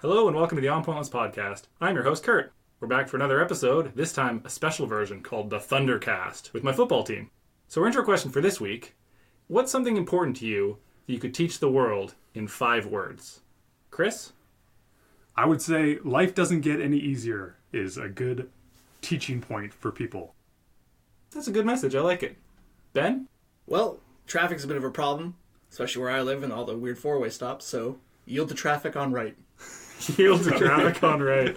Hello and welcome to the On Pointless Podcast. I'm your host, Curt. We're back for another episode, this time a special version called the Thundercast with my football team. So our intro question for this week, what's something important to you that you could teach the world in 5 words? Chris? I would say life doesn't get any easier is a good teaching point for people. That's a good message. I like it. Ben? Well, traffic's a bit of a problem, especially where I live and all the weird four-way stops, so yield to traffic on right. Yield to traffic on right.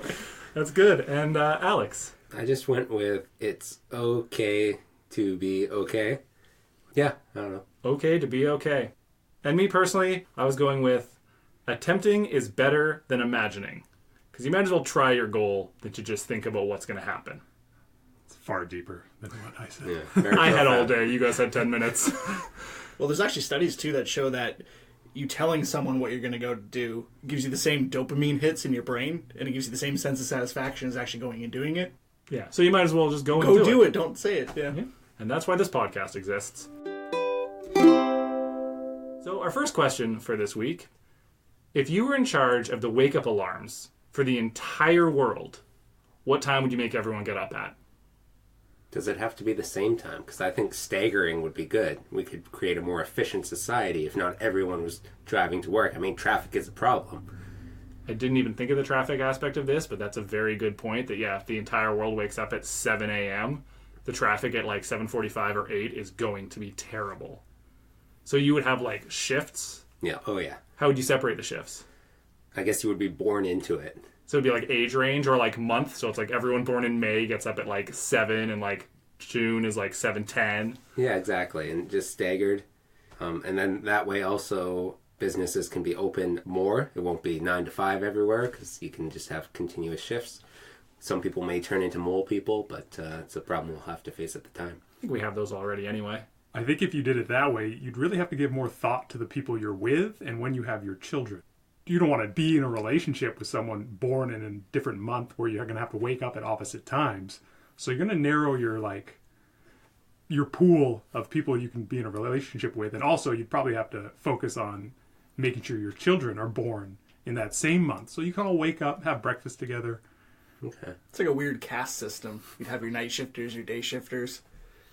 That's good. And Alex? I just went with it's okay to be okay. Yeah, I don't know. Okay to be okay. And me personally, I was going with attempting is better than imagining. Because you might as well try your goal than to just think about what's going to happen. It's far deeper than what I said. Yeah, I had all day. You guys had 10 minutes. Well, there's actually studies, too, that show that you telling someone what you're going to go do gives you the same dopamine hits in your brain, and it gives you the same sense of satisfaction as actually going and doing it. Yeah, so you might as well just go and do it. Don't say it. Yeah. And that's why this podcast exists. So our first question for this week, if you were in charge of the wake-up alarms for the entire world, what time would you make everyone get up at? Does it have to be the same time? Because I think staggering would be good. We could create a more efficient society if not everyone was driving to work. I mean, traffic is a problem. I didn't even think of the traffic aspect of this, but that's a very good point that, yeah, if the entire world wakes up at 7 a.m., the traffic at like 7:45 or 8 is going to be terrible. So you would have like shifts? Yeah, oh yeah. How would you separate the shifts? I guess you would be born into it. So it'd be like age range or like month. So it's like everyone born in May gets up at like 7 and like June is like 7:10. Yeah, exactly. And just staggered. And then that way also businesses can be open more. It won't be 9 to 5 everywhere because you can just have continuous shifts. Some people may turn into mole people, but it's a problem we'll have to face at the time. I think we have those already anyway. I think if you did it that way, you'd really have to give more thought to the people you're with and when you have your children. You don't want to be in a relationship with someone born in a different month where you're going to have to wake up at opposite times. So you're going to narrow your pool of people you can be in a relationship with. And also you'd probably have to focus on making sure your children are born in that same month. So you can all wake up, have breakfast together. Okay. It's like a weird caste system. You'd have your night shifters, your day shifters.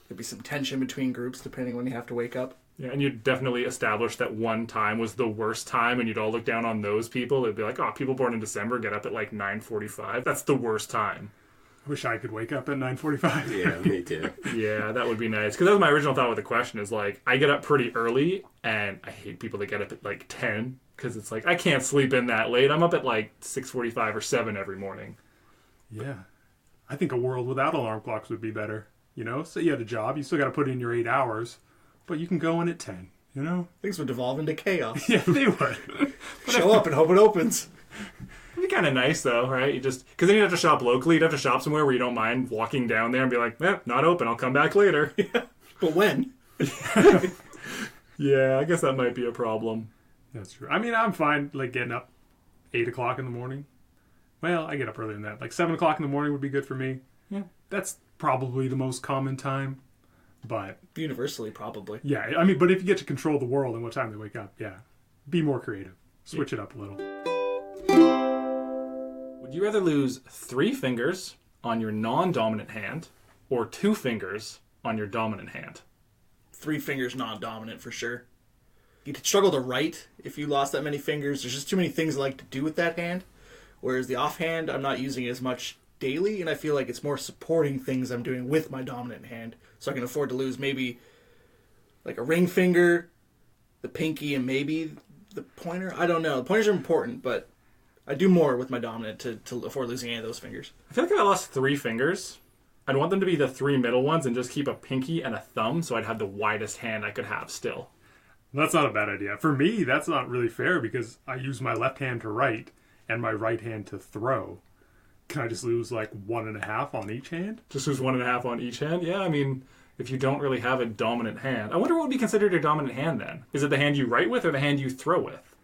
There'd be some tension between groups depending when you have to wake up. Yeah, and you'd definitely establish that one time was the worst time, and you'd all look down on those people. It'd be like, oh, people born in December get up at like 9:45. That's the worst time. I wish I could wake up at 9:45. Yeah, me too. Yeah, that would be nice. Because that was my original thought with the question is like, I get up pretty early, and I hate people that get up at like 10, because it's like, I can't sleep in that late. I'm up at like 6:45 or 7 every morning. Yeah. I think a world without alarm clocks would be better. You know, so you had a job, you still got to put in your 8 hours, but you can go in at 10, you know? Things would devolve into chaos. Yeah, they would. Show up and hope it opens. It'd be kind of nice though, right? You just, because then you'd have to shop locally. You'd have to shop somewhere where you don't mind walking down there and be like, not open, I'll come back later. Yeah. But when? Yeah, I guess that might be a problem. That's true. I mean, I'm fine, like, getting up 8 o'clock in the morning. Well, I get up earlier than that. Like, 7 o'clock in the morning would be good for me. Yeah. That's probably the most common time. But Universally, probably. yeah, I mean, but if you get to control the world and what time they wake up, yeah, be more creative. Switch it up a little. Would you rather lose 3 fingers on your non-dominant hand or 2 fingers on your dominant hand? 3 fingers non-dominant for sure. You'd struggle to write if you lost that many fingers. There's just too many things I like to do with that hand. Whereas the offhand, I'm not using it as much daily, and I feel like it's more supporting things I'm doing with my dominant hand. So I can afford to lose maybe like a ring finger, the pinky, and maybe the pointer. I don't know. The pointers are important, but I do more with my dominant to afford losing any of those fingers. I feel like if I lost 3 fingers, I'd want them to be the 3 middle ones and just keep a pinky and a thumb so I'd have the widest hand I could have still. That's not a bad idea. For me, that's not really fair because I use my left hand to write and my right hand to throw. Can I just lose like 1.5 on each hand? Just lose 1.5 on each hand? Yeah, I mean, if you don't really have a dominant hand. I wonder what would be considered your dominant hand then. Is it the hand you write with or the hand you throw with?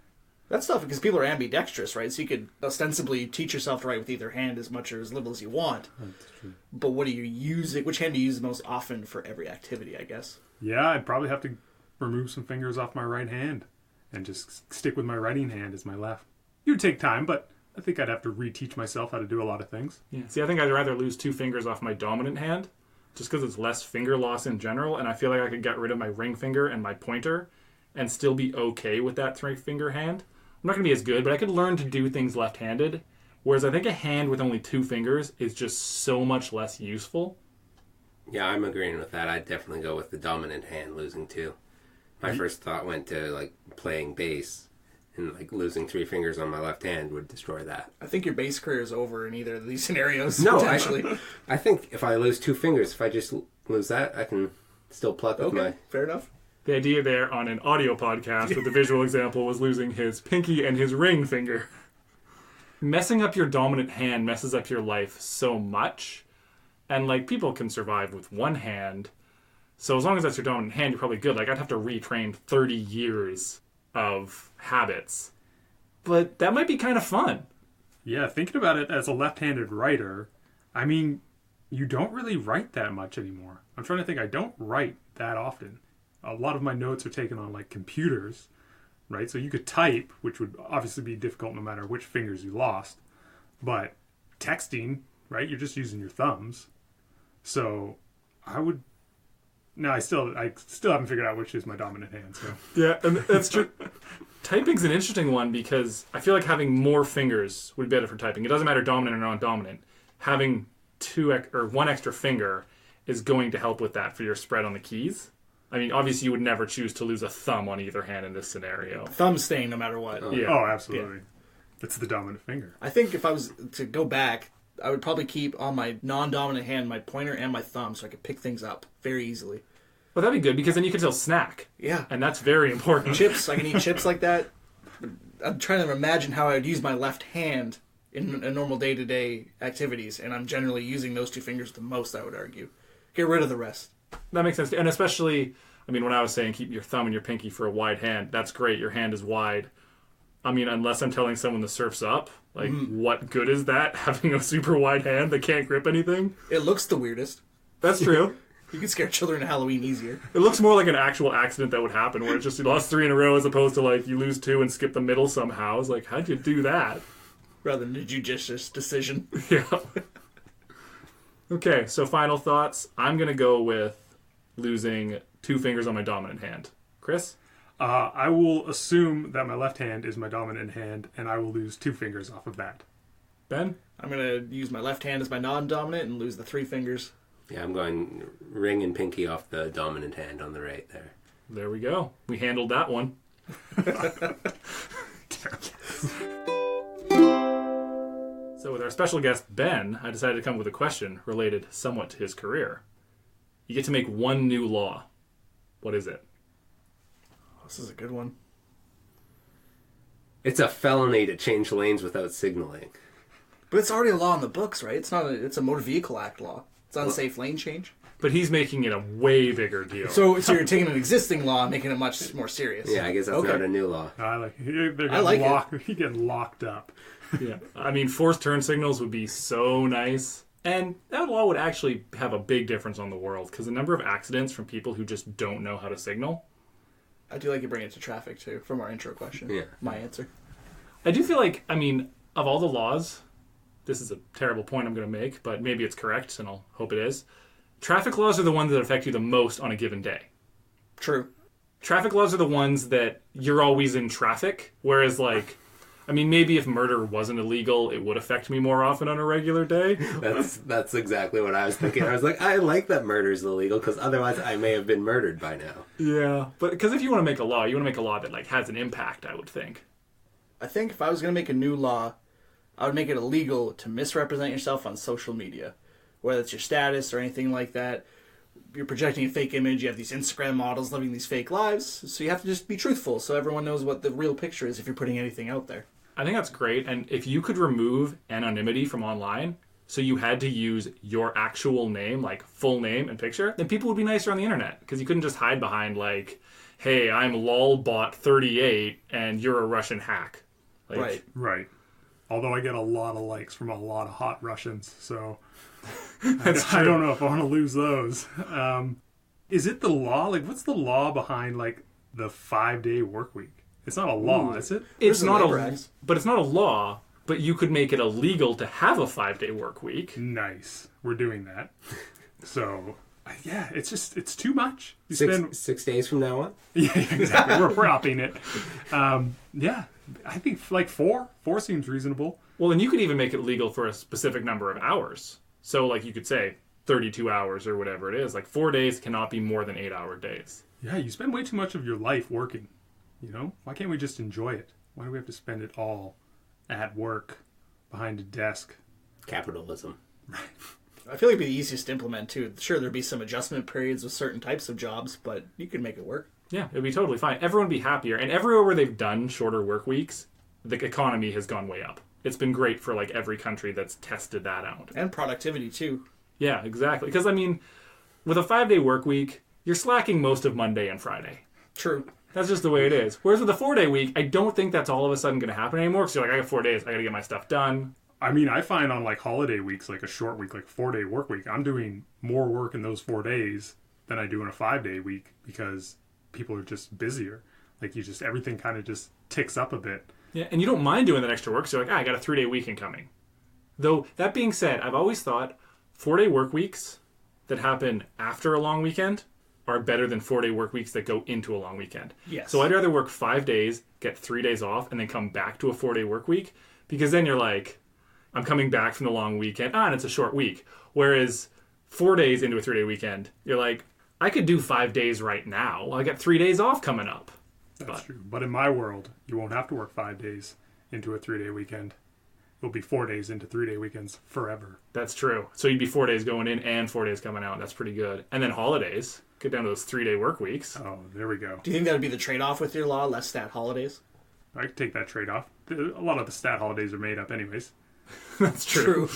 That's tough because people are ambidextrous, right? So you could ostensibly teach yourself to write with either hand as much or as little as you want. That's true. But what do you use? Which hand do you use the most often for every activity, I guess? Yeah, I'd probably have to remove some fingers off my right hand and just stick with my writing hand as my left. It would take time, but I think I'd have to reteach myself how to do a lot of things. Yeah. See, I think I'd rather lose 2 fingers off my dominant hand, just because it's less finger loss in general, and I feel like I could get rid of my ring finger and my pointer and still be okay with that 3-finger hand. I'm not going to be as good, but I could learn to do things left-handed, whereas I think a hand with only 2 fingers is just so much less useful. Yeah, I'm agreeing with that. I'd definitely go with the dominant hand losing 2. My first thought went to, like, playing bass, and, like, losing 3 fingers on my left hand would destroy that. I think your bass career is over in either of these scenarios, No, potentially. I think if I lose 2 fingers, if I just lose that, I can still pluck with my... Fair enough. The idea there on an audio podcast with the visual example was losing his pinky and his ring finger. Messing up your dominant hand messes up your life so much. And, like, people can survive with one hand. So as long as that's your dominant hand, you're probably good. Like, I'd have to retrain 30 years of habits. But that might be kind of fun. Yeah, thinking about it as a left-handed writer, I mean, you don't really write that much anymore. I'm trying to think. I don't write that often. A lot of my notes are taken on, like, computers, right? So you could type, which would obviously be difficult no matter which fingers you lost. But texting, right? You're just using your thumbs. So I would... No, I still haven't figured out which is my dominant hand. So Yeah, and that's true. Typing's an interesting one because I feel like having more fingers would be better for typing. It doesn't matter dominant or non-dominant. Having 1 extra finger is going to help with that for your spread on the keys. I mean, obviously you would never choose to lose a thumb on either hand in this scenario. Thumb staying no matter what. Yeah. Oh, absolutely. Yeah. It's the dominant finger. I think if I was to go back, I would probably keep on my non-dominant hand my pointer and my thumb so I could pick things up very easily. Well, that'd be good because then you can still snack. Yeah. And that's very important. Chips, I can eat chips like that. I'm trying to imagine how I would use my left hand in a normal day-to-day activities, and I'm generally using those 2 fingers the most, I would argue. Get rid of the rest. That makes sense. And especially, I mean, when I was saying keep your thumb and your pinky for a wide hand, that's great. Your hand is wide. I mean, unless I'm telling someone the surf's up, like, what good is that, having a super wide hand that can't grip anything? It looks the weirdest. That's true. You can scare children at Halloween easier. It looks more like an actual accident that would happen, where it's just you lost 3 in a row as opposed to, like, you lose 2 and skip the middle somehow. It's like, how'd you do that? Rather than a judicious decision. Yeah. Okay, so final thoughts. I'm going to go with losing 2 fingers on my dominant hand. Chris? I will assume that my left hand is my dominant hand, and I will lose 2 fingers off of that. Ben? I'm going to use my left hand as my non-dominant and lose the 3 fingers. Yeah, I'm going ring and pinky off the dominant hand on the right there. There we go. We handled that one. So with our special guest, Ben, I decided to come with a question related somewhat to his career. You get to make 1 new law. What is it? This is a good one. It's a felony to change lanes without signaling. But it's already a law in the books, right? It's a Motor Vehicle Act law. It's unsafe lane change. But he's making it a way bigger deal. So you're taking an existing law and making it much more serious. Yeah, I guess that's not a new law. You're getting locked up. Yeah. I mean, forced turn signals would be so nice. And that law would actually have a big difference on the world, because the number of accidents from people who just don't know how to signal. I do like you bring it to traffic, too, from our intro question. Yeah. My answer. I do feel like, I mean, of all the laws, this is a terrible point I'm going to make, but maybe it's correct, and I'll hope it is. Traffic laws are the ones that affect you the most on a given day. True. Traffic laws are the ones that you're always in traffic, whereas, like, I mean, maybe if murder wasn't illegal, it would affect me more often on a regular day. That's exactly what I was thinking. I was like, I like that murder's illegal, because otherwise I may have been murdered by now. Yeah, but because if you want to make a law, you want to make a law that, like, has an impact, I would think. I think if I was going to make a new law, I would make it illegal to misrepresent yourself on social media. Whether it's your status or anything like that. You're projecting a fake image. You have these Instagram models living these fake lives. So you have to just be truthful so everyone knows what the real picture is if you're putting anything out there. I think that's great. And if you could remove anonymity from online, so you had to use your actual name, like full name and picture, then people would be nicer on the internet. Because you couldn't just hide behind, like, hey, I'm lolbot38 and you're a Russian hack. Like, Right. Although I get a lot of likes from a lot of hot Russians, so I don't know if I want to lose those. Is it the law? Like, what's the law behind, like, the 5-day work week? It's not a law, is it? It's not Labor a, Acts. but it's not a law. but you could make it illegal to have a 5-day work week. Nice. We're doing that. So, yeah, it's too much. You 6 days from now on? Yeah, exactly. We're upping it. Yeah, I think like 4. 4 seems reasonable. Well, and you could even make it legal for a specific number of hours. So, like, you could say 32 hours or whatever it is. Like, 4 days cannot be more than 8-hour days. Yeah, you spend way too much of your life working, you know? Why can't we just enjoy it? Why do we have to spend it all at work, behind a desk? Capitalism. I feel like it'd be the easiest to implement, too. Sure, there'd be some adjustment periods with certain types of jobs, but you could make it work. Yeah, it'd be totally fine. Everyone would be happier. And everywhere where they've done shorter work weeks, the economy has gone way up. It's been great for, like, every country that's tested that out. And productivity, too. Yeah, exactly. Because, I mean, with a 5-day work week, you're slacking most of Monday and Friday. True. That's just the way it is. Whereas with a 4-day week, I don't think that's all of a sudden going to happen anymore. Because you're like, I got 4 days, I got to get my stuff done. I mean, I find on like holiday weeks, like a short week, like 4-day work week, I'm doing more work in those 4 days than I do in a 5-day week because people are just busier. Like everything kind of just ticks up a bit. Yeah, and you don't mind doing that extra work. So you're like, I got a 3-day weekend coming. Though, that being said, I've always thought 4-day work weeks that happen after a long weekend are better than 4-day work weeks that go into a long weekend. Yes. So I'd rather work 5 days, get 3 days off, and then come back to a 4-day work week. Because then you're like, I'm coming back from the long weekend. And it's a short week. Whereas 4 days into a 3-day weekend, you're like, I could do 5 days right now. I got 3 days off coming up. That's true. But in my world, you won't have to work 5 days into a 3-day weekend. It'll be 4 days into 3-day weekends forever. That's true. So you'd be 4 days going in and 4 days coming out. That's pretty good. And then holidays. Get down to those 3-day work weeks. Oh, there we go. Do you think that would be the trade-off with your law, less stat holidays? I could take that trade-off. A lot of the stat holidays are made up anyways. That's true.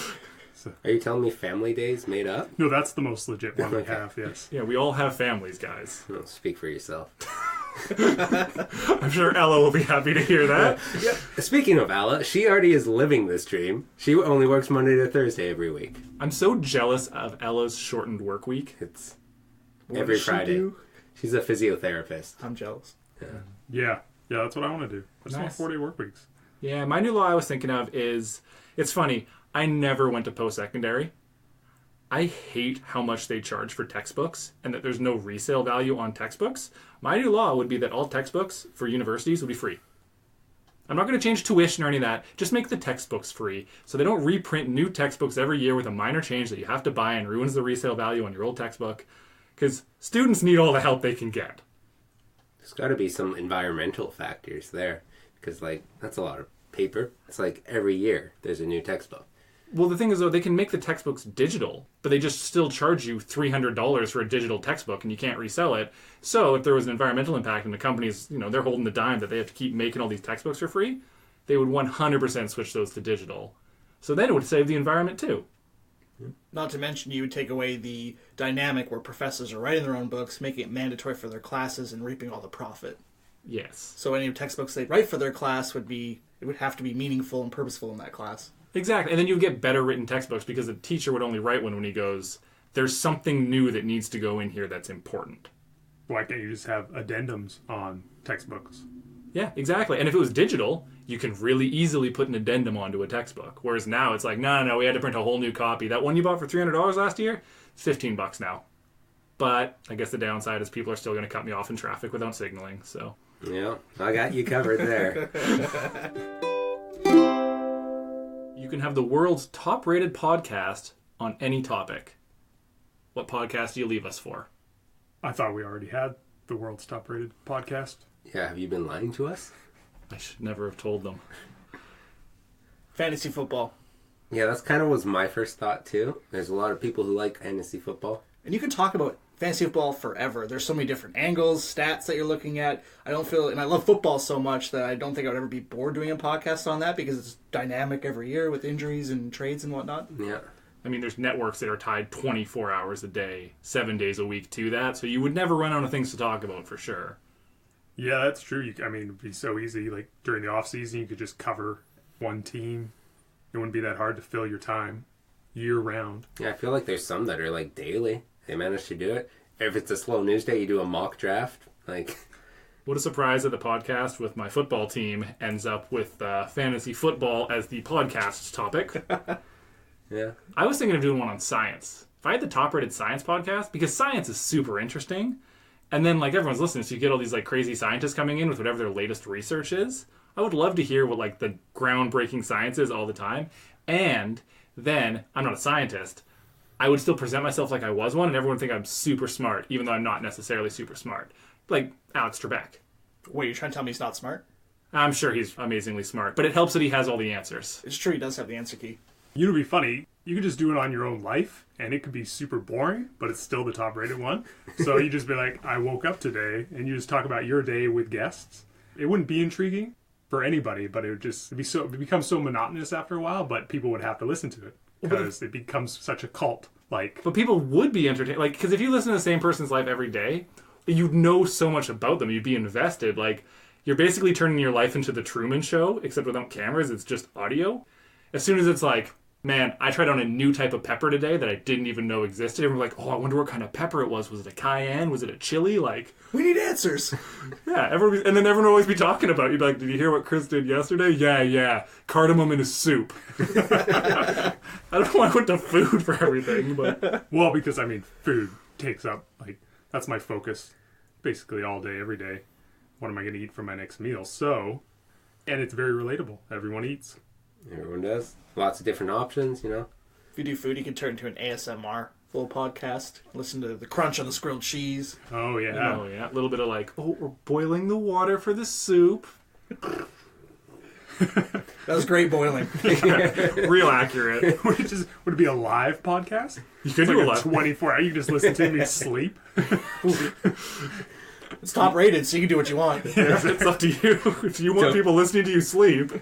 Are you telling me family days made up? No, that's the most legit one we Okay. have, yes. Yeah, we all have families, guys. Well, speak for yourself. I'm sure Ella will be happy to hear that. Yeah. Speaking of Ella, she already is living this dream. She only works Monday to Thursday every week. I'm so jealous of Ella's shortened work week. It's What every does she Friday. do? She's a physiotherapist. I'm jealous. Yeah, that's what I want to do. I just want Nice. 4-day work weeks. Yeah, my new law I was thinking of is, it's funny, I never went to post-secondary. I hate how much they charge for textbooks and that there's no resale value on textbooks. My new law would be that all textbooks for universities would be free. I'm not going to change tuition or any of that. Just make the textbooks free so they don't reprint new textbooks every year with a minor change that you have to buy and ruins the resale value on your old textbook. Because students need all the help they can get. There's got to be some environmental factors there. Because, like, that's a lot of paper. It's like every year there's a new textbook. Well, the thing is, though, they can make the textbooks digital, but they just still charge you $300 for a digital textbook, and you can't resell it. So if there was an environmental impact and the companies, they're holding the dime that they have to keep making all these textbooks for free, they would 100% switch those to digital. So then it would save the environment, too. Not to mention you would take away the dynamic where professors are writing their own books, making it mandatory for their classes, and reaping all the profit. Yes. So any textbooks they write for their class would have to be meaningful and purposeful in that class. Exactly. And then you would get better written textbooks because the teacher would only write one when he goes, there's something new that needs to go in here that's important. Why can't you just have addendums on textbooks? Yeah, exactly. And if it was digital, you can really easily put an addendum onto a textbook. Whereas now it's like, no, we had to print a whole new copy. That one you bought for $300 last year, it's $15 now. But I guess the downside is people are still going to cut me off in traffic without signaling. So Yeah, I got you covered there. you can have the world's top-rated podcast on any topic. What podcast do you leave us for? I thought we already had the world's top-rated podcast. Yeah, have you been lying to us? I should never have told them. Fantasy football. Yeah, that's kind of was my first thought too. There's a lot of people who like fantasy football. And you can talk about fantasy football forever. There's so many different angles, stats that you're looking at. And I love football so much that I don't think I would ever be bored doing a podcast on that because it's dynamic every year with injuries and trades and whatnot. Yeah. I mean, there's networks that are tied 24 hours a day, 7 days a week to that, so you would never run out of things to talk about for sure. Yeah, that's true. It'd be so easy. Like, during the off-season, you could just cover one team. It wouldn't be that hard to fill your time year-round. Yeah, I feel like there's some that are like daily. They manage to do it. If it's a slow news day, you do a mock draft. Like, What a surprise that the podcast with my football team ends up with fantasy football as the podcast topic. Yeah. I was thinking of doing one on science. If I had the top-rated science podcast, because science is super interesting, and then like everyone's listening, so you get all these like crazy scientists coming in with whatever their latest research is. I would love to hear what like the groundbreaking science is all the time. And then, I'm not a scientist, I would still present myself like I was one, and everyone would think I'm super smart, even though I'm not necessarily super smart. Like Alex Trebek. Wait, you're trying to tell me he's not smart? I'm sure he's amazingly smart, but it helps that he has all the answers. It's true, he does have the answer key. You know, it'd be funny. You could just do it on your own life, and it could be super boring, but it's still the top-rated one. So you just be like, I woke up today, and you just talk about your day with guests. It wouldn't be intriguing for anybody, but it become so monotonous after a while, but people would have to listen to it because it becomes such a cult. But people would be entertained. Like, because if you listen to the same person's life every day, you'd know so much about them. You'd be invested. Like, you're basically turning your life into the Truman Show, except without cameras. It's just audio. As soon as it's like, man, I tried on a new type of pepper today that I didn't even know existed. Everyone's like, oh, I wonder what kind of pepper it was. Was it a cayenne? Was it a chili? Like, we need answers. Yeah, and then everyone would always be talking about it. You'd be like, did you hear what Chris did yesterday? Yeah. Cardamom in his soup. I don't know why I went to food for everything, but... Well, because, I mean, food takes up, like, that's my focus basically all day, every day. What am I going to eat for my next meal? So, and it's very relatable. Everyone eats. Everyone does. Lots of different options, you know. If you do food, you can turn into an ASMR full podcast. Listen to the crunch on the grilled cheese. Oh, yeah. Oh, yeah. A little bit of like, oh, we're boiling the water for the soup. That was great boiling. Real accurate. Would it be a live podcast? You could It's do like a live 24 hour. You can just listen to me sleep. It's top rated, so you can do what you want. It's up to you. If you want people listening to you sleep.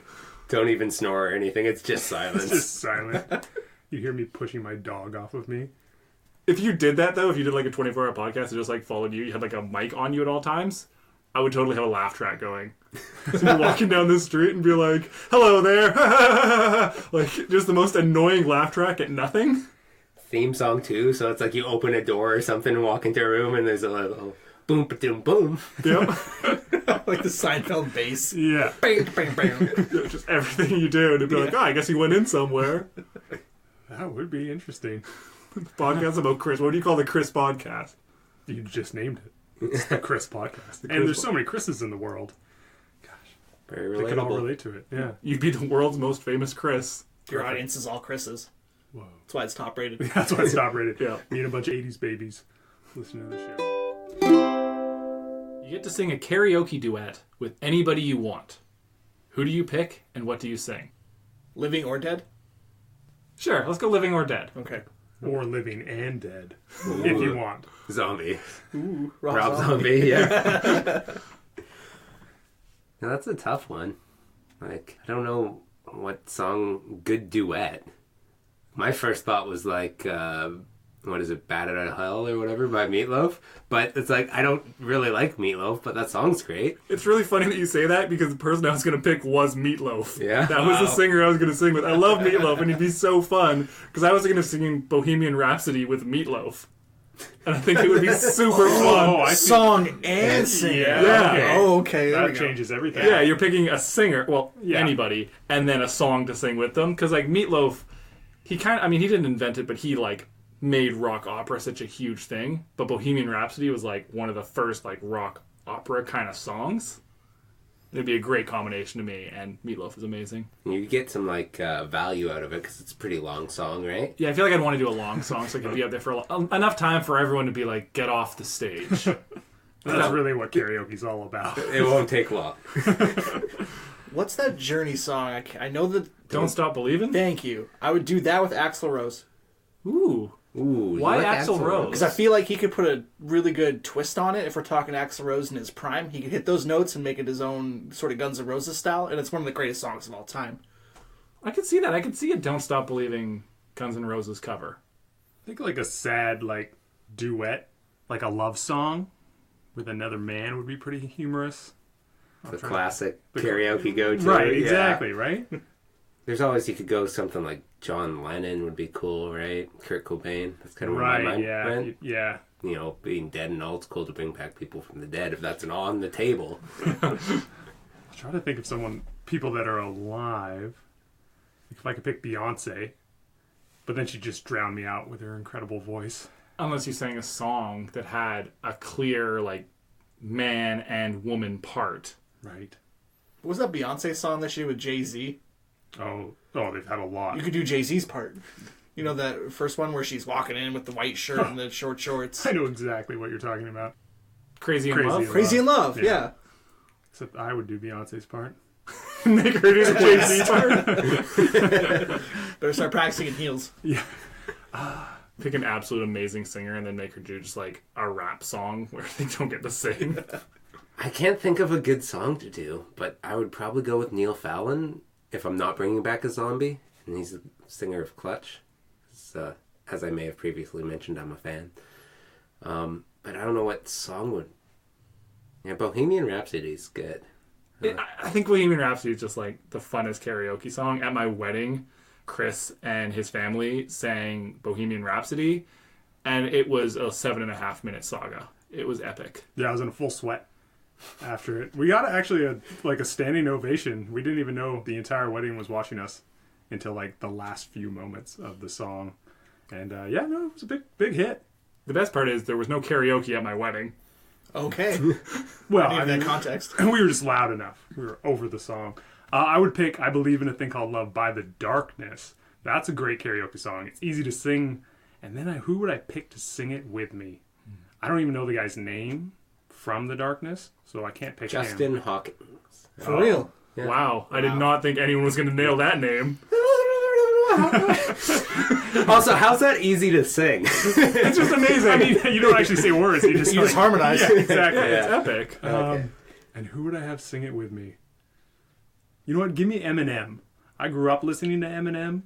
Don't even snore or anything. It's just silence. It's just silent. You hear me pushing my dog off of me. If you did that, though, if you did like a 24-hour podcast and just like followed you had like a mic on you at all times, I would totally have a laugh track going. So you're walking down the street and be like, hello there. Like, just the most annoying laugh track at nothing. Theme song, too. So it's like you open a door or something and walk into a room and there's a little boom, ba-doom, boom. Yep. Like the Seinfeld bass. Yeah. Bang, bang, bang. Just everything you do. And it'd be like, oh, I guess he went in somewhere. That would be interesting. Podcast about Chris. What do you call the Chris podcast? You just named it. It's the Chris podcast. And there's so many Chris's in the world. Gosh. Very They can all relatable. relate to it. Yeah. You'd be the world's most famous Chris. Your audience is all Chris's. Whoa. That's why it's top rated. That's why it's top rated. Yeah. Me and a bunch of 80s babies listening to the show. You get to sing a karaoke duet with anybody you want. Who do you pick and what do you sing? Living or dead? Sure, let's go living or dead. Okay. Or living and dead, if you want. Zombie. Ooh, Rob Zombie, yeah. Now, that's a tough one. Like, I don't know what song, good duet. My first thought was like, what is it, Bat Out of Hell or whatever by Meatloaf. But it's like, I don't really like Meatloaf, but that song's great. It's really funny that you say that because the person I was going to pick was Meatloaf. Yeah? That was the singer I was going to sing with. I love Meatloaf and he'd be so fun because I was going to sing Bohemian Rhapsody with Meatloaf. And I think it would be super fun. Oh, I see. Song and singer. Yeah. Okay. Oh, okay. There we That go. changes everything. Yeah, you're picking a singer, well, Yeah. anybody, and then a song to sing with them. Because, like, Meatloaf, he didn't invent it, but he, like, made rock opera such a huge thing. But Bohemian Rhapsody was, like, one of the first, like, rock opera kind of songs. It'd be a great combination to me, and Meatloaf is amazing. You get some, like, value out of it because it's a pretty long song, right? Yeah, I feel like I'd want to do a long song so I could be up there for enough time for everyone to be like, get off the stage. That's really what karaoke's all about. It won't take long. What's that Journey song? I know that... Don't Stop Believing? Thank you. I would do that with Axl Rose. Ooh. Ooh, Why you like Axl Rose? Because I feel like he could put a really good twist on it. If we're talking Axl Rose in his prime, he could hit those notes and make it his own sort of Guns N' Roses style, and it's one of the greatest songs of all time. I could see that. I could see a Don't Stop Believing Guns N' Roses cover. I think like a sad, like, duet, like a love song with another man would be pretty humorous. The classic karaoke go-to. Right, yeah. exactly, right? There's always, you could go something like John Lennon would be cool, right? Kurt Cobain. That's kind of where my mind went. Yeah. You know, being dead and all, it's cool to bring back people from the dead if that's an on the table. I'm trying to think of people that are alive. If I could pick Beyonce, but then she'd just drown me out with her incredible voice. Unless you sang a song that had a clear, like, man and woman part. Right. What was that Beyonce song that she did with Jay-Z? Oh, they've had a lot. You could do Jay-Z's part. You know that first one where she's walking in with the white shirt and the short shorts? I know exactly what you're talking about. Crazy in Love? Crazy in Love, yeah. Except I would do Beyonce's part. Make her do the Jay-Z part. Better start practicing in heels. Yeah. Pick an absolute amazing singer and then make her do just like a rap song where they don't get to sing. I can't think of a good song to do, but I would probably go with Neil Fallon if I'm not bringing back a zombie. And he's the singer of Clutch. As I may have previously mentioned, I'm a fan. But I don't know what song would... Yeah, Bohemian Rhapsody is good. I think Bohemian Rhapsody is just like the funnest karaoke song. At my wedding, Chris and his family sang Bohemian Rhapsody, and it was a 7.5-minute saga. It was epic. Yeah, I was in a full sweat after it. We got actually a standing ovation. We didn't even know the entire wedding was watching us until like the last few moments of the song. And it was a big hit. The best part is there was no karaoke at my wedding. Okay. Well, I mean, that context. We were just loud enough. We were over the song. I would pick I Believe in a Thing Called Love by The Darkness. That's a great karaoke song. It's easy to sing. And then who would I pick to sing it with me? I don't even know the guy's name from The Darkness, so I can't pick him. Justin Hawkins. For real. Yeah. Wow. I did not think anyone was going to nail that name. Also, how's that easy to sing? It's just amazing. I mean, you don't actually say words. You just harmonize. Yeah, exactly. It's epic. Okay. And who would I have sing it with me? You know what? Give me Eminem. I grew up listening to Eminem,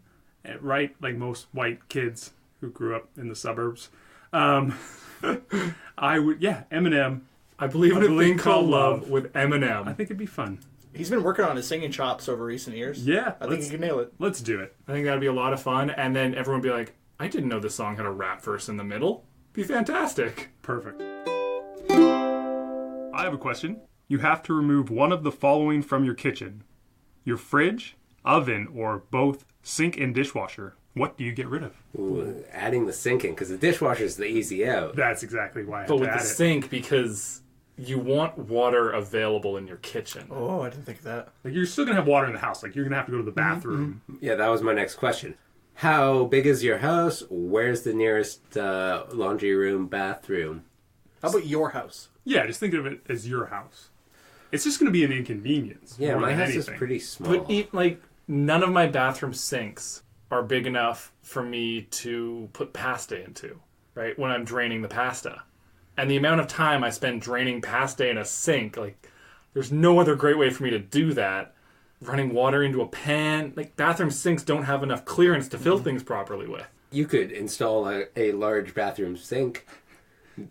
right? Like most white kids who grew up in the suburbs. Eminem. I believe in a thing called love with Eminem. I think it'd be fun. He's been working on his singing chops over recent years. Yeah. I think he can nail it. Let's do it. I think that'd be a lot of fun. And then everyone would be like, I didn't know this song had a rap verse in the middle. Be fantastic. Perfect. I have a question. You have to remove one of the following from your kitchen. Your fridge, oven, or both sink and dishwasher. What do you get rid of? Ooh, adding the sink in, because the dishwasher is the easy out. That's exactly why I had But to with add the it. sink, because you want water available in your kitchen. Oh, I didn't think of that. Like, you're still going to have water in the house. Like, you're going to have to go to the bathroom. Yeah, that was my next question. How big is your house? Where's the nearest laundry room, bathroom? How about your house? Yeah, just think of it as your house. It's just going to be an inconvenience. Yeah, more my than house anything. is pretty small. But none of my bathroom sinks are big enough for me to put pasta into, right? When I'm draining the pasta. And the amount of time I spend draining pasta in a sink, like, there's no other great way for me to do that. Running water into a pan, like, bathroom sinks don't have enough clearance to fill things properly with. You could install a large bathroom sink.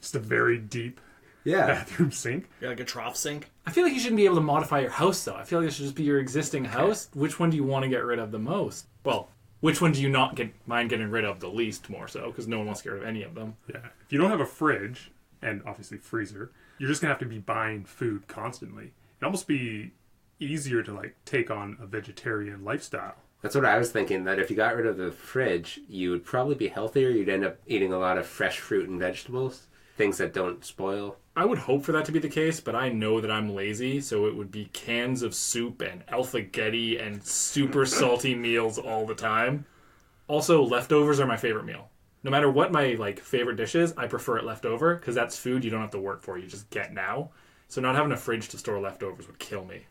Just a very deep Yeah. bathroom sink. You're like a trough sink? I feel like you shouldn't be able to modify your house, though. I feel like it should just be your existing house. Which one do you want to get rid of the most? Well, which one do you not mind getting rid of the least, more so? Because no one wants to get rid of any of them. Yeah. If you don't have a fridge, and obviously freezer, you're just going to have to be buying food constantly. It'd almost be easier to, like, take on a vegetarian lifestyle. That's what I was thinking, that if you got rid of the fridge, you would probably be healthier. You'd end up eating a lot of fresh fruit and vegetables, things that don't spoil. I would hope for that to be the case, but I know that I'm lazy, so it would be cans of soup and Alphagetti and super salty meals all the time. Also, leftovers are my favorite meal. No matter what my favorite dish is, I prefer it left over, because that's food you don't have to work for, you just get now. So not having a fridge to store leftovers would kill me.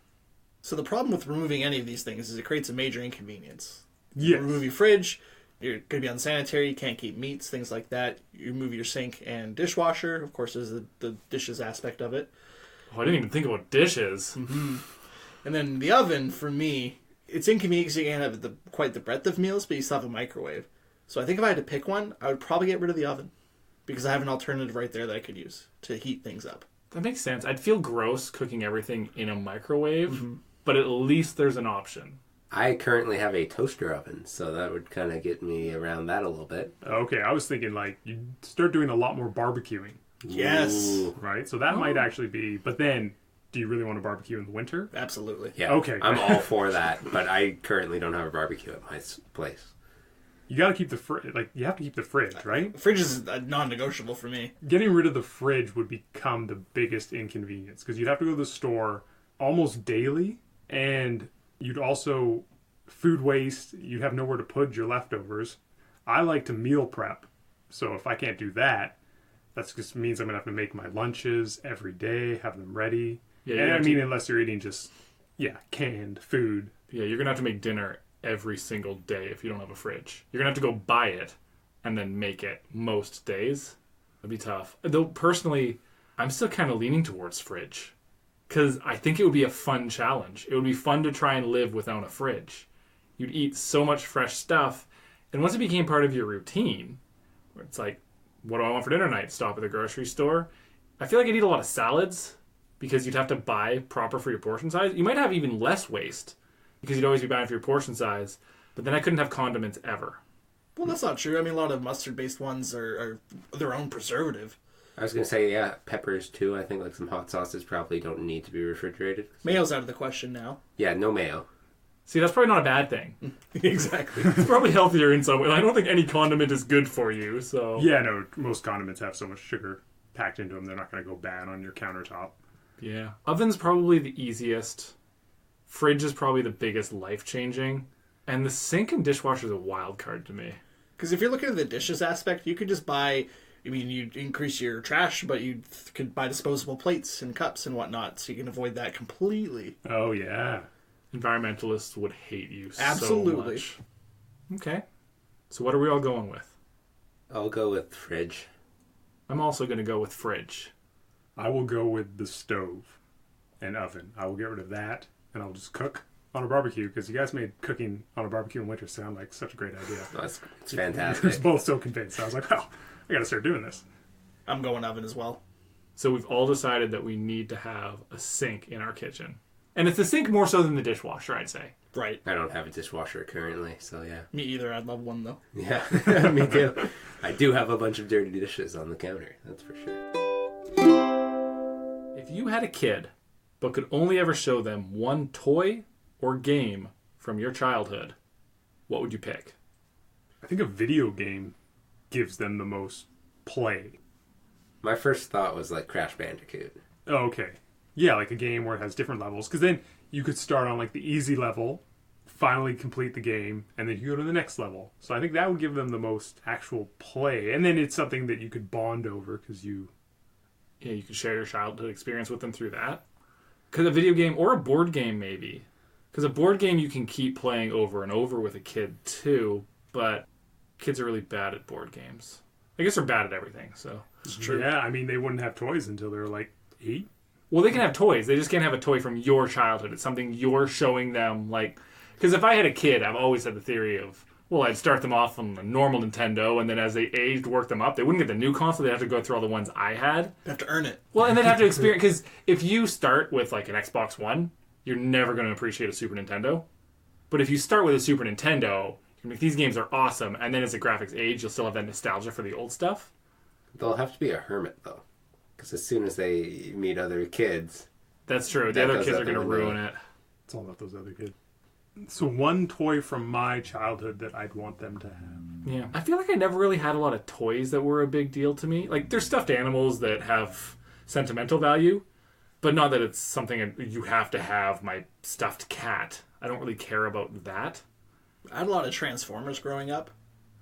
So the problem with removing any of these things is it creates a major inconvenience. Yes. You remove your fridge, you're going to be unsanitary, you can't keep meats, things like that. You remove your sink and dishwasher, of course there's the dishes aspect of it. Oh, I didn't even think about dishes. Mm-hmm. And then the oven, for me, it's inconvenient because you can't have quite the breadth of meals, but you still have a microwave. So I think if I had to pick one, I would probably get rid of the oven. Because I have an alternative right there that I could use to heat things up. That makes sense. I'd feel gross cooking everything in a microwave, but at least there's an option. I currently have a toaster oven, so that would kind of get me around that a little bit. Okay, I was thinking like you start doing a lot more barbecuing, Yes. Ooh. right? So that might actually be. But then, do you really want to barbecue in the winter? Absolutely. Yeah. Okay. I'm all for that, but I currently don't have a barbecue at my place. You got to keep the you have to keep the fridge, right? Fridge is non-negotiable for me. Getting rid of the fridge would become the biggest inconvenience because you'd have to go to the store almost daily, and you'd also food waste. You'd have nowhere to put your leftovers. I like to meal prep, so if I can't do that, that just means I'm gonna have to make my lunches every day, have them ready. Yeah, and I mean, unless you're eating just canned food. Yeah, you're going to have to make dinner every single day if you don't have a fridge. You're going to have to go buy it and then make it most days. That'd be tough. Though, personally, I'm still kind of leaning towards fridge. Because I think it would be a fun challenge. It would be fun to try and live without a fridge. You'd eat so much fresh stuff. And once it became part of your routine, where it's like, what do I want for dinner tonight? Stop at the grocery store. I feel like I'd eat a lot of salads because you'd have to buy proper for your portion size. You might have even less waste because you'd always be buying for your portion size. But then I couldn't have condiments ever. Well, that's not true. I mean, a lot of mustard-based ones are their own preservative. I was going to say, yeah, peppers too. I think like some hot sauces probably don't need to be refrigerated. Mayo's out of the question now. Yeah, no mayo. See, that's probably not a bad thing. Exactly. It's probably healthier in some way. I don't think any condiment is good for you, so... Yeah, no, most condiments have so much sugar packed into them, they're not going to go bad on your countertop. Yeah. Oven's probably the easiest. Fridge is probably the biggest life-changing. And the sink and dishwasher is a wild card to me. Because if you're looking at the dishes aspect, you could just buy... I mean, you'd increase your trash, but you could buy disposable plates and cups and whatnot, so you can avoid that completely. Oh, yeah. Environmentalists would hate you Absolutely. so much. Okay. So what are we all going with? I'll go with fridge. I'm also going to go with fridge. I will go with the stove and oven. I will get rid of that, and I'll just cook on a barbecue, because you guys made cooking on a barbecue in winter sound like such a great idea. Oh, it's I was fantastic. both so convinced. I was like, well, I got to start doing this. I'm going oven as well. So we've all decided that we need to have a sink in our kitchen. And it's the sink more so than the dishwasher, I'd say. Right. I don't have a dishwasher currently, so yeah. Me either. I'd love one, though. Yeah, me too. I do have a bunch of dirty dishes on the counter, that's for sure. If you had a kid, but could only ever show them one toy or game from your childhood, what would you pick? I think a video game gives them the most play. My first thought was like Crash Bandicoot. Oh, okay. Yeah, like a game where it has different levels. Because then you could start on like the easy level, finally complete the game, and then you go to the next level. So I think that would give them the most actual play. And then it's something that you could bond over because you... Yeah, you could share your childhood experience with them through that. Because a video game or a board game, maybe. Because a board game you can keep playing over and over with a kid too, but kids are really bad at board games. I guess they're bad at everything, so... It's true. Yeah, I mean, they wouldn't have toys until they were like 8. Well, they can have toys. They just can't have a toy from your childhood. It's something you're showing them, like... Because if I had a kid, I've always had the theory of, well, I'd start them off on a normal Nintendo, and then as they aged, work them up. They wouldn't get the new console. They'd have to go through all the ones I had. You have to earn it. Well, and they'd have to experience... Because if you start with, like, an Xbox One, you're never going to appreciate a Super Nintendo. But if you start with a Super Nintendo, these games are awesome, and then as the graphics age, you'll still have that nostalgia for the old stuff. They'll have to be a hermit, though. Because as soon as they meet other kids... That's true. The other kids are going to ruin it. It's all about those other kids. So one toy from my childhood that I'd want them to have. Yeah. I feel like I never really had a lot of toys that were a big deal to me. Like, there's stuffed animals that have sentimental value, but not that it's something you have to have my stuffed cat. I don't really care about that. I had a lot of Transformers growing up.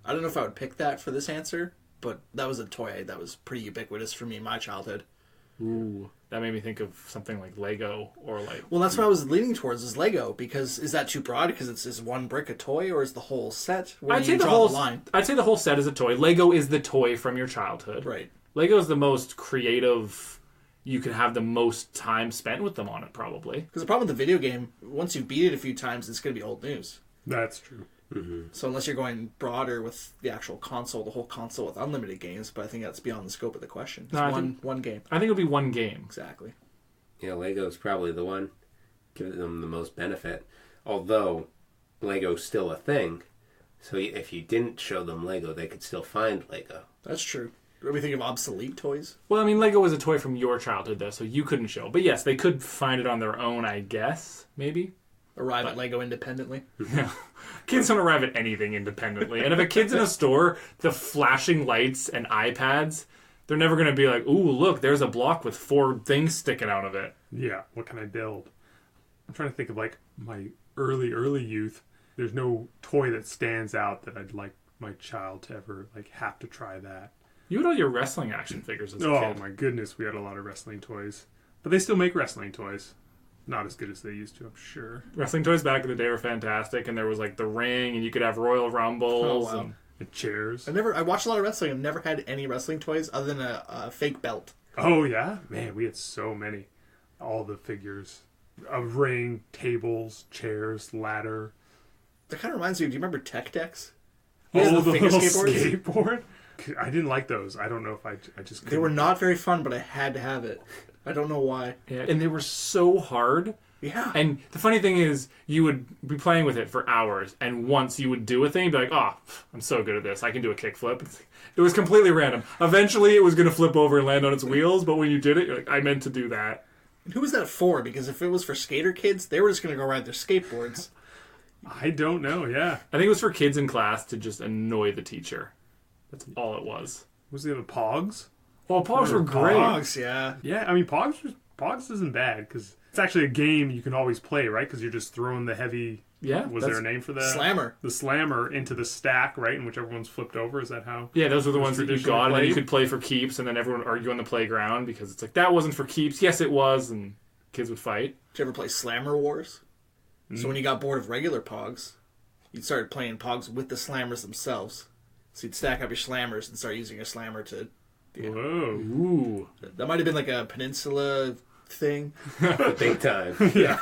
I don't know if I would pick that for this answer, but that was a toy that was pretty ubiquitous for me in my childhood. Ooh. That made me think of something like Lego or like... Well, that's what I was leaning towards is Lego, because is that too broad? Because it's is one brick a toy, or is the whole set? Where I'd do say you the draw whole the line? I'd say the whole set is a toy. Lego is the toy from your childhood. Right. Lego is the most creative. You can have the most time spent with them on it, probably. Because the problem with the video game, once you beat it a few times, it's going to be old news. That's true. Mm-hmm. So unless you're going broader with the actual console, the whole console with unlimited games, but I think that's beyond the scope of the question. It's No, one game. I think it'll be one game. Exactly. Yeah, Lego's probably the one giving them the most benefit. Although, Lego's still a thing. So if you didn't show them Lego, they could still find Lego. That's true. Are we thinking of obsolete toys? Well, I mean, Lego was a toy from your childhood, though, so you couldn't show. But yes, they could find it on their own, I guess, maybe. Arrive at Lego independently? Yeah. Kids don't arrive at anything independently. And if a kid's in a store, the flashing lights and iPads, they're never going to be like, ooh, look, there's a block with 4 things sticking out of it. Yeah, what can I build? I'm trying to think of, like, my early youth. There's no toy that stands out that I'd like my child to ever, like, have to try that. You had all your wrestling action figures as a kid. Oh, my goodness, we had a lot of wrestling toys. But they still make wrestling toys. Not as good as they used to, I'm sure. Wrestling toys back in the day were fantastic, and there was, like, the ring, and you could have Royal Rumbles. Oh, wow. And chairs. I watched a lot of wrestling. I've never had any wrestling toys other than a fake belt. Oh, yeah? Man, we had so many. All the figures. A ring, tables, chairs, ladder. That kind of reminds me, do you remember Tech Decks? Oh, the figure little skateboards? skateboard? I didn't like those. I don't know if I just couldn't. They were not very fun, but I had to have it. I don't know why. Yeah, and they were so hard. Yeah. And the funny thing is, you would be playing with it for hours, and once you would do a thing, you'd be like, oh, I'm so good at this. I can do a kickflip. It was completely random. Eventually, it was going to flip over and land on its wheels, but when you did it, you're like, I meant to do that. And who was that for? Because if it was for skater kids, they were just going to go ride their skateboards. I don't know, yeah. I think it was for kids in class to just annoy the teacher. That's all it was. Was it the Pogs? Well, Pogs were great. Dogs, yeah. Yeah, I mean, Pogs isn't bad, because it's actually a game you can always play, right? Because you're just throwing the heavy... Yeah. Was there a name for that? Slammer. The slammer into the stack, right? In which everyone's flipped over. Is that how? Yeah, those were the ones that you traditionally got, and then you played? could play for keeps, and then everyone would argue on the playground because it's like, that wasn't for keeps. Yes, it was, and kids would fight. Did you ever play Slammer Wars? So when you got bored of regular Pogs, you'd start playing Pogs with the Slammers themselves. So you'd stack up your Slammers and start using your Slammer to... Yeah. Whoa. Ooh. That might have been like a Peninsula thing. Big time. Yeah.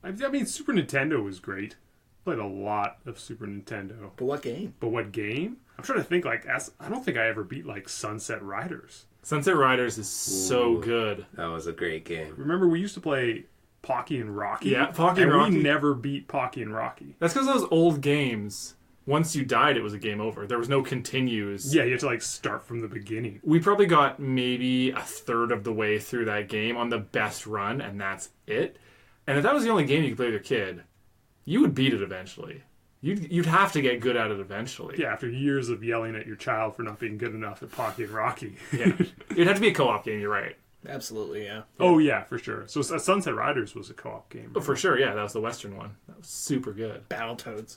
I mean, Super Nintendo was great. Played a lot of Super Nintendo. But what game? But what game? I'm trying to think, like, I don't think I ever beat, like, Sunset Riders. Sunset Riders is so Ooh. good. That was a great game. Remember, we used to play Pocky and Rocky? Yeah, Pocky and Rocky. We never beat Pocky and Rocky. That's because those old games, once you died, it was a game over. There was no continues. Yeah, you had to, like, start from the beginning. We probably got maybe a third of the way through that game on the best run, and that's it. And if that was the only game you could play with your kid, you would beat it eventually. You'd have to get good at it eventually. Yeah, after years of yelling at your child for not being good enough at Pocky and Rocky. Yeah. It'd have to be a co-op game, you're right. Absolutely, yeah. Oh, yeah, for sure. So Sunset Riders was a co-op game. But for sure, yeah, that was the Western one. That was super good. Battletoads.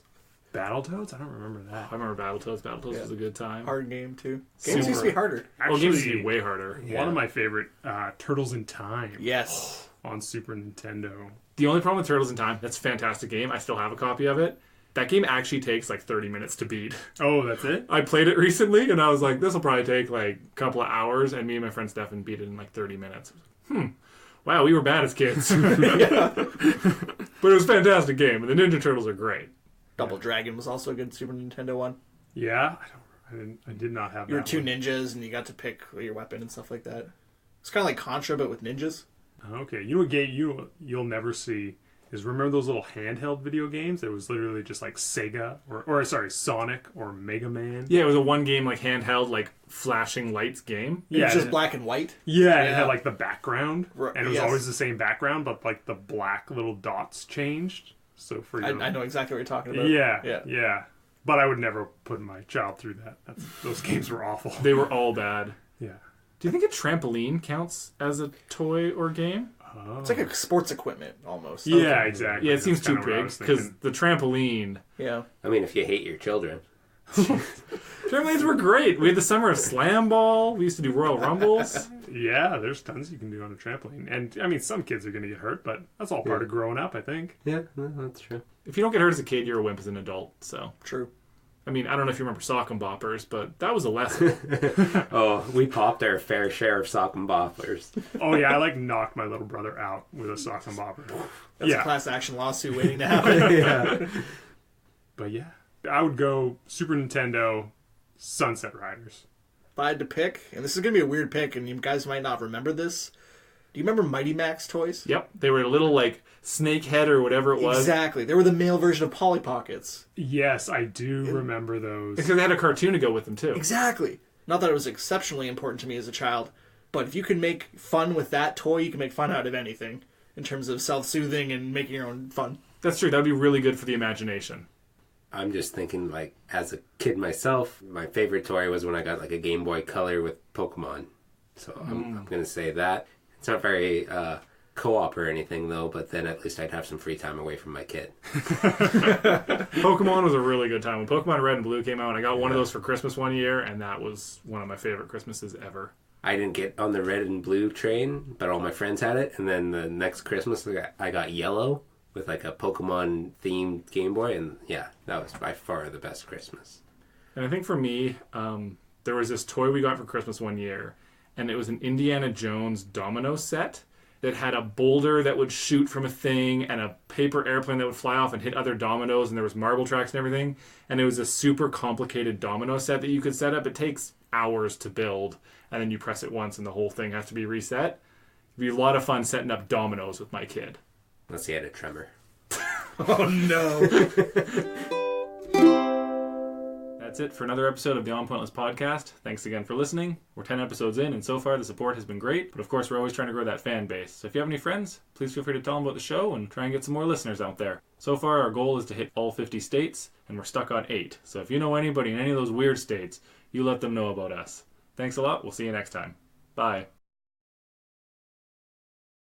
Battletoads? I don't remember that. I remember Battletoads. Battletoads was a good time. Hard game, too. Games used to be harder. Well, games used to be way harder. One of my favorite, Turtles in Time. Yes. On Super Nintendo. The only problem with Turtles in Time, that's a fantastic game. I still have a copy of it. That game actually takes like 30 minutes to beat. Oh, that's it? I played it recently, and I was like, this will probably take like a couple of hours, and me and my friend Stefan beat it in like 30 minutes. Wow, we were bad as kids. But it was a fantastic game, and the Ninja Turtles are great. Double Dragon was also a good Super Nintendo one. Yeah? I did not have that. You were two one. ninjas, and you got to pick your weapon and stuff like that. It's kind of like Contra, but with ninjas. Okay, you know what game you'll never see is, remember those little handheld video games? It was literally just like Sega or Sonic or Mega Man. Yeah, it was a one game like handheld like flashing lights game. It was just and- black and white. Yeah, it had like the background, Right, and it was yes. always the same background, but like the black little dots changed. So for your, I know exactly what you're talking about. yeah. But I would never put my child through that. Those games were awful. They were all bad. Yeah. Do you think a trampoline counts as a toy or game? It's like a sports equipment, almost. Yeah, exactly. Yeah, it seems That's too kinda what I big was because thinking. the trampoline. Yeah. I mean, if you hate your children. Trampolines were great. We had the summer of slam ball. We used to do Royal Rumbles. Yeah, there's tons you can do on a trampoline. And, I mean, some kids are going to get hurt, but that's all part of growing up, I think. Yeah, that's true. If you don't get hurt as a kid, you're a wimp as an adult. So, True. I mean, I don't know if you remember sock and boppers, but that was a lesson. Oh, we popped our fair share of sock and boppers. Oh, yeah, I, like, knocked my little brother out with a sock and bopper. That's a class action lawsuit waiting to happen. Yeah. But, yeah, I would go Super Nintendo, Sunset Riders. If I had to pick, and this is going to be a weird pick, and you guys might not remember this, Do you remember Mighty Max toys? Yep. They were a little like snake head or whatever it was. Exactly. They were the male version of Polly Pockets. Yes, I do remember those. Because they had a cartoon to go with them too. Exactly. Not that it was exceptionally important to me as a child, but if you can make fun with that toy, you can make fun out of anything in terms of self-soothing and making your own fun. That's true. That would be really good for the imagination. I'm just thinking, like, as a kid myself, my favorite toy was when I got, like, a Game Boy Color with Pokemon. So I'm going to say that. It's not very co-op or anything, though, but then at least I'd have some free time away from my kid. Pokemon was a really good time. When Pokemon Red and Blue came out, I got one of those for Christmas one year, and that was one of my favorite Christmases ever. I didn't get on the red and blue train, but all my friends had it. And then the next Christmas, I got yellow with like a Pokemon-themed Game Boy. And yeah, that was by far the best Christmas. And I think for me, there was this toy we got for Christmas one year, and it was an Indiana Jones domino set that had a boulder that would shoot from a thing and a paper airplane that would fly off and hit other dominoes, and there was marble tracks and everything. And it was a super complicated domino set that you could set up. It takes hours to build, and then you press it once and the whole thing has to be reset. It'd be a lot of fun setting up dominoes with my kid. Unless he had a tremor. Oh, no. That's it for another episode of the On Pointless Podcast. Thanks again for listening. We're 10 episodes in, and so far the support has been great. But of course, we're always trying to grow that fan base. So if you have any friends, please feel free to tell them about the show and try and get some more listeners out there. So far, our goal is to hit all 50 states, and we're stuck on 8. So if you know anybody in any of those weird states, you let them know about us. Thanks a lot. We'll see you next time. Bye.